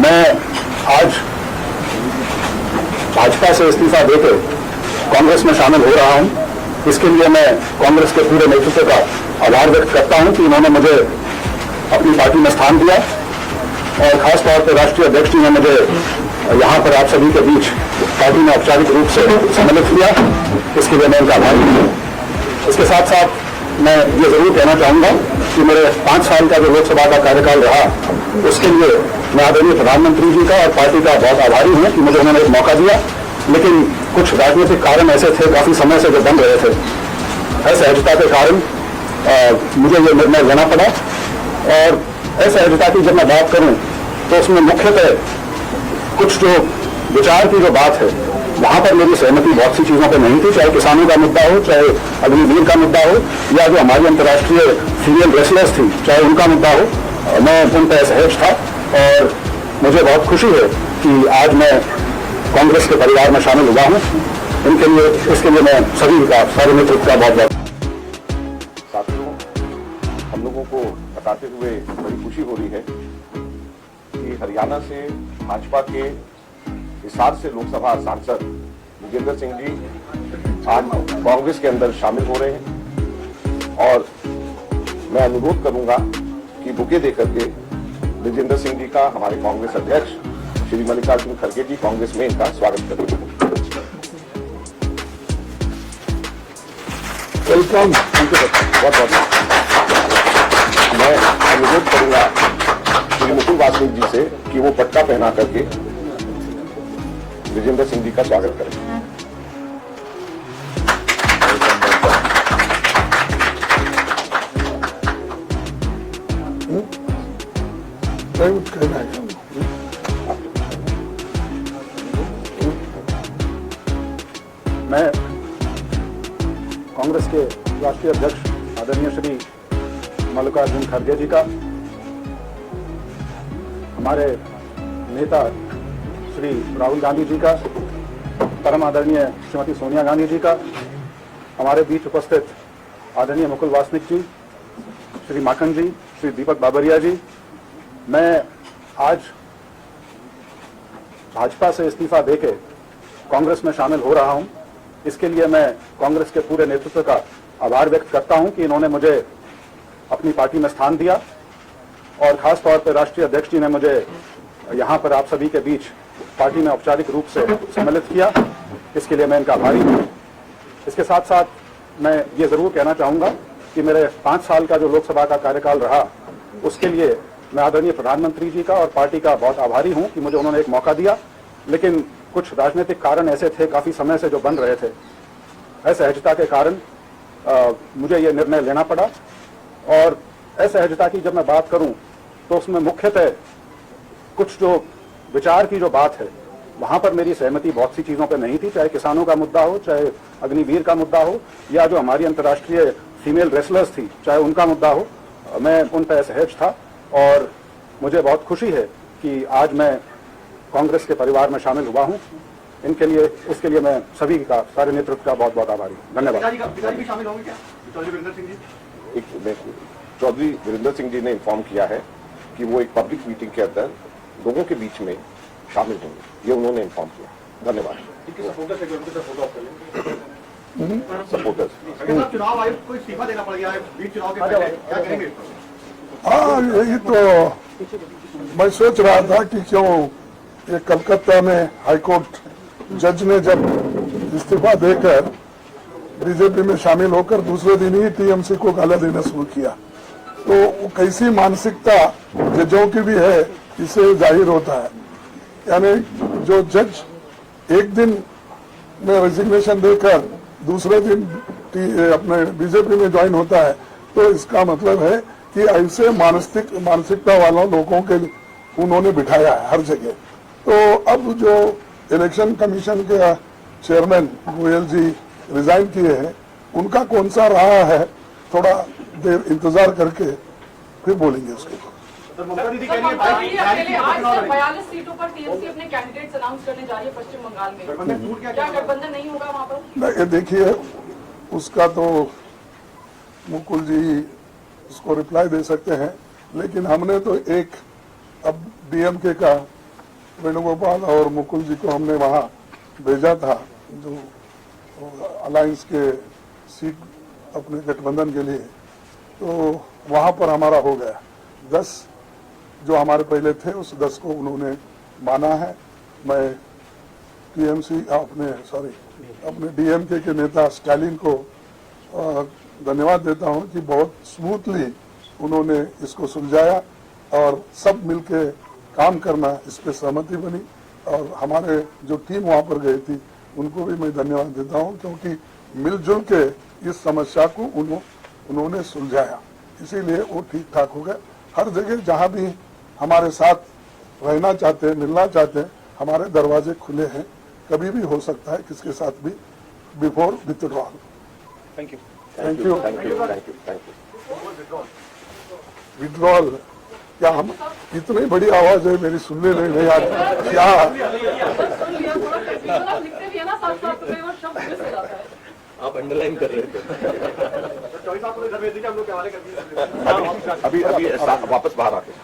मैं आज भाजपा से इस्तीफा देकर कांग्रेस में शामिल हो रहा हूं। इसके लिए मैं कांग्रेस के पूरे नेतृत्व का आभार व्यक्त करता हूं कि उन्होंने मुझे अपनी पार्टी में स्थान दिया और खास तौर पर राष्ट्रीय अध्यक्ष जी ने मुझे यहां पर आप सभी के बीच पार्टी में औपचारिक रूप से सम्मिलित किया। इसके लिए मैं उनका आभारी हूं। इसके साथ साथ मैं ये जरूर कहना चाहूंगा कि मेरे 5 साल का जो लोकसभा का कार्यकाल रहा उसके लिए मैं आदरणीय प्रधानमंत्री जी का और पार्टी का बहुत आभारी हूं कि मुझे उन्होंने एक मौका दिया। लेकिन कुछ राजनीतिक कारण ऐसे थे काफी समय से जो बन रहे थे, असहजता के कारण मुझे ये निर्णय लेना पड़ा। और असहजता की जब मैं बात करूं तो उसमें मुख्यतः कुछ जो विचार की जो बात है वहां पर मेरी सहमति बहुत सी चीजों पर नहीं थी, चाहे किसानों का मुद्दा हो, चाहे अग्निवीर का मुद्दा हो, या जो हमारी अंतर्राष्ट्रीय फीमेल रेसलर्स थी चाहे उनका मुद्दा हो। मैं उन पर असहज था और मुझे बहुत खुशी है कि आज मैं कांग्रेस के परिवार में शामिल हुआ हूं। इनके लिए इसके लिए मैं सभी का सारे नेतृत्व का बहुत बहुत साथियों, हम लोगों को बताते हुए बड़ी खुशी हो रही है कि हरियाणा से भाजपा के हिसार से लोकसभा सांसद विजेंद्र सिंह जी आज कांग्रेस के अंदर शामिल हो रहे हैं। और मैं अनुरोध करूंगा कि बुके देकर के विजेंद्र सिंह जी का हमारे कांग्रेस अध्यक्ष श्री मल्लिकार्जुन खड़गे जी कांग्रेस में इनका स्वागत करें। वेलकम। बहुत बहुत मैं अनुरोध करूंगा श्री मुकुल वासनिक जी से कि वो पट्टा पहना करके विजेंद्र सिंह जी का स्वागत करें। मैं कांग्रेस के राष्ट्रीय अध्यक्ष आदरणीय श्री मल्लिकार्जुन खड़गे जी का, हमारे नेता श्री राहुल गांधी जी का, परम आदरणीय श्रीमती सोनिया गांधी जी का, हमारे बीच उपस्थित आदरणीय मुकुल वासनिक जी, श्री माखन जी, श्री दीपक बाबरिया जी, मैं आज भाजपा से इस्तीफा देके कांग्रेस में शामिल हो रहा हूं। इसके लिए मैं कांग्रेस के पूरे नेतृत्व का आभार व्यक्त करता हूं कि इन्होंने मुझे अपनी पार्टी में स्थान दिया और खास तौर पर राष्ट्रीय अध्यक्ष जी ने मुझे यहां पर आप सभी के बीच पार्टी में औपचारिक रूप से सम्मिलित किया। इसके लिए मैं इनका आभारी हूं। इसके साथ साथ मैं ये जरूर कहना चाहूंगा कि मेरे 5 साल का जो लोकसभा का कार्यकाल रहा उसके लिए मैं आदरणीय प्रधानमंत्री जी का और पार्टी का बहुत आभारी हूं कि मुझे उन्होंने एक मौका दिया। लेकिन कुछ राजनीतिक कारण ऐसे थे काफी समय से जो बन रहे थे, असहजता के कारण मुझे ये निर्णय लेना पड़ा। और असहजता की जब मैं बात करूं तो उसमें मुख्यतः कुछ जो विचार की जो बात है वहां पर मेरी सहमति बहुत सी चीजों पर नहीं थी, चाहे किसानों का मुद्दा हो, चाहे अग्निवीर का मुद्दा हो, या जो हमारी अंतर्राष्ट्रीय फीमेल रेसलर्स थी चाहे उनका मुद्दा हो। मैं उन पर असहज था और मुझे बहुत खुशी है कि आज मैं कांग्रेस के परिवार में शामिल हुआ हूं। इनके लिए इसके लिए मैं सभी का सारे नेतृत्व का बहुत बहुत आभारी हूं। धन्यवाद। भी शामिल होंगे क्या? चौधरी वीरेंद्र सिंह जी? चौधरी वीरेंद्र सिंह जी ने इन्फॉर्म किया है कि वो एक पब्लिक मीटिंग के अंदर लोगों के बीच में शामिल होंगे, ये उन्होंने इन्फॉर्म किया। धन्यवाद। सपोर्टर्स चुनाव आयोग को इस्तीफा देना पड़ गया है बीच चुनाव के पहले, क्या कहेंगे? हाँ, यही तो मैं सोच रहा था कि क्यों ये कलकत्ता में हाईकोर्ट जज ने जब इस्तीफा देकर बीजेपी में शामिल होकर दूसरे दिन ही टीएमसी को गाला देना शुरू किया, तो वो कैसी मानसिकता जजों की भी है इससे जाहिर होता है। यानी जो जज एक दिन में रेजिग्नेशन देकर दूसरे दिन अपने बीजेपी में ज्वाइन होता है, तो इसका मतलब है कि ऐसे मानसिकता वालों लोगों के उन्होंने बिठाया है हर जगह। तो अब जो इलेक्शन कमीशन के चेयरमैन गोयल जी रिजाइन किए हैं, उनका कौन सा रहा है, थोड़ा देर इंतजार करके फिर बोलेंगे उसके बाद। सर ममता दीदी सर, कह रही है ममता दीदी अकेले आज चुनाव से लड़ेंगे। 42 सीटों पर टीएमसी अपने कैंडिडेट्स अनाउंस करने जा रही है पश्चिम बंगाल में। गठबंधन टूट गया क्या गठबंधन नहीं होगा वहाँ पर? नहीं, देखिए उसका तो मुकुल जी उसको रिप्लाई दे सकते हैं, लेकिन हमने तो एक अब डीएमके का वेणुगोपाल और मुकुल जी को हमने वहाँ भेजा था जो अलायंस के सीट अपने गठबंधन के लिए, तो वहाँ पर हमारा हो गया 10 जो हमारे पहले थे उस 10 को उन्होंने माना है। मैं टीएमसी अपने डीएमके के नेता स्टालिन को धन्यवाद देता हूं कि बहुत स्मूथली उन्होंने इसको सुलझाया और सब मिलके काम करना इस पे सहमति बनी। और हमारे जो टीम वहां पर गई थी उनको भी मैं धन्यवाद देता हूं, क्योंकि मिलजुल के इस समस्या को उन्होंने सुलझाया, इसीलिए वो ठीक ठाक हो गए। हर जगह जहां भी हमारे साथ रहना चाहते हैं, मिलना चाहते हैं, हमारे दरवाजे खुले हैं, कभी भी हो सकता है किसके साथ भी before withdrawal. Thank you. Thank you. Thank you thank you. Withdrawal क्या हम इतनी बड़ी आवाज है मेरी सुनने नहीं आ रही क्या? सुन लिया, थोड़ा confusion आप लिखते भी है ना साथ साथ में वो शब्द मिस हो जाता है। आप अंडरलाइन कर रहे थे। चौबीस साल पूरे घर भेज दीजिए, हम लोग के हवाले कर दीजिए। अभी वापस बाहर आते हैं।